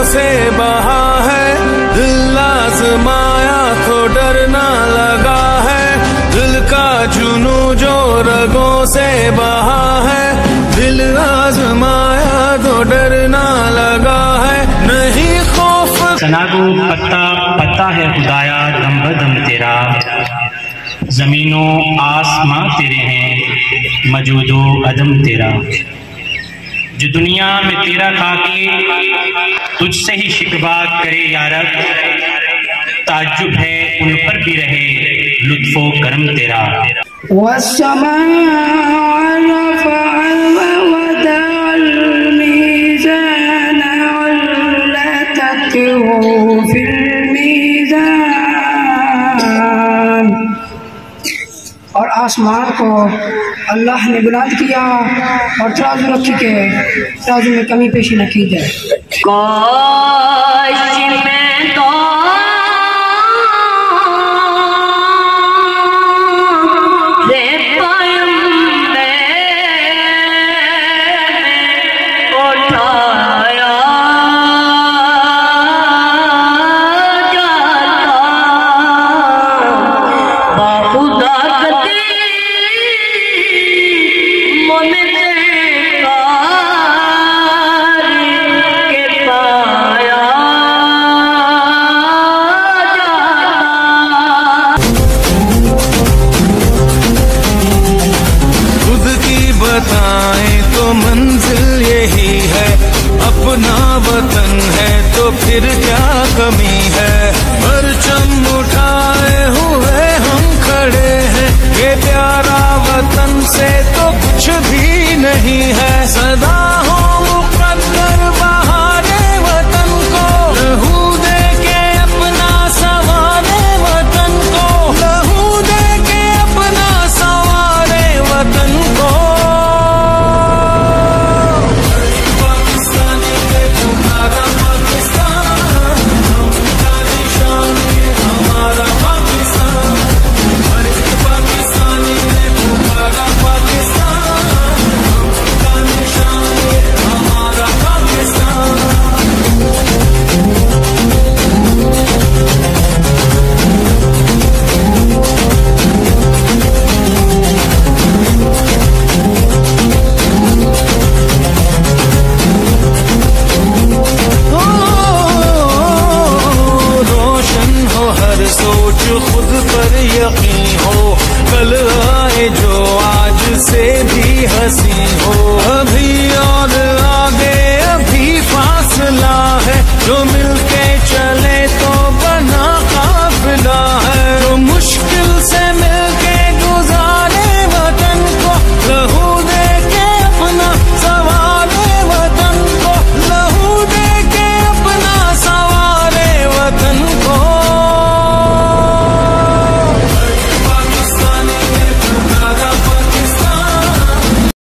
से बहा है, दिल आजमाया तो डरना लगा है। दिल का जुनू जो रगों से बहा है, दिल आजमाया तो डरना लगा है। नहीं खौफ सनागो पत्ता पत्ता है खुदाया दम बदम तेरा, जमीनो आसमां तेरे हैं मौजूदो अदम तेरा। जो दुनिया में तेरा खाके तुझसे ही शिकवा करे यारब, ताज्जुब है उन पर भी रहे लुत्फो करम तेरा। और आसमान को अल्लाह ने बुलंद किया और तराजू रखी के तराजू में कमी पेशी न की जाए। बताएं तो मंजिल यही है, अपना वतन है तो फिर क्या कमी है। परचम उठाए हुए हम खड़े हैं, ये प्यारा वतन से तो कुछ भी नहीं है। सदा हो मुकद्दर बहारे वतन को, लहू दे के अपना सवारे वतन को, लहू दे के अपना सवारे वतन को। सोच खुद पर यकीन हो, कल आए जो आज से भी हंसी हो। अभी और आगे अभी फासला है, जो मिल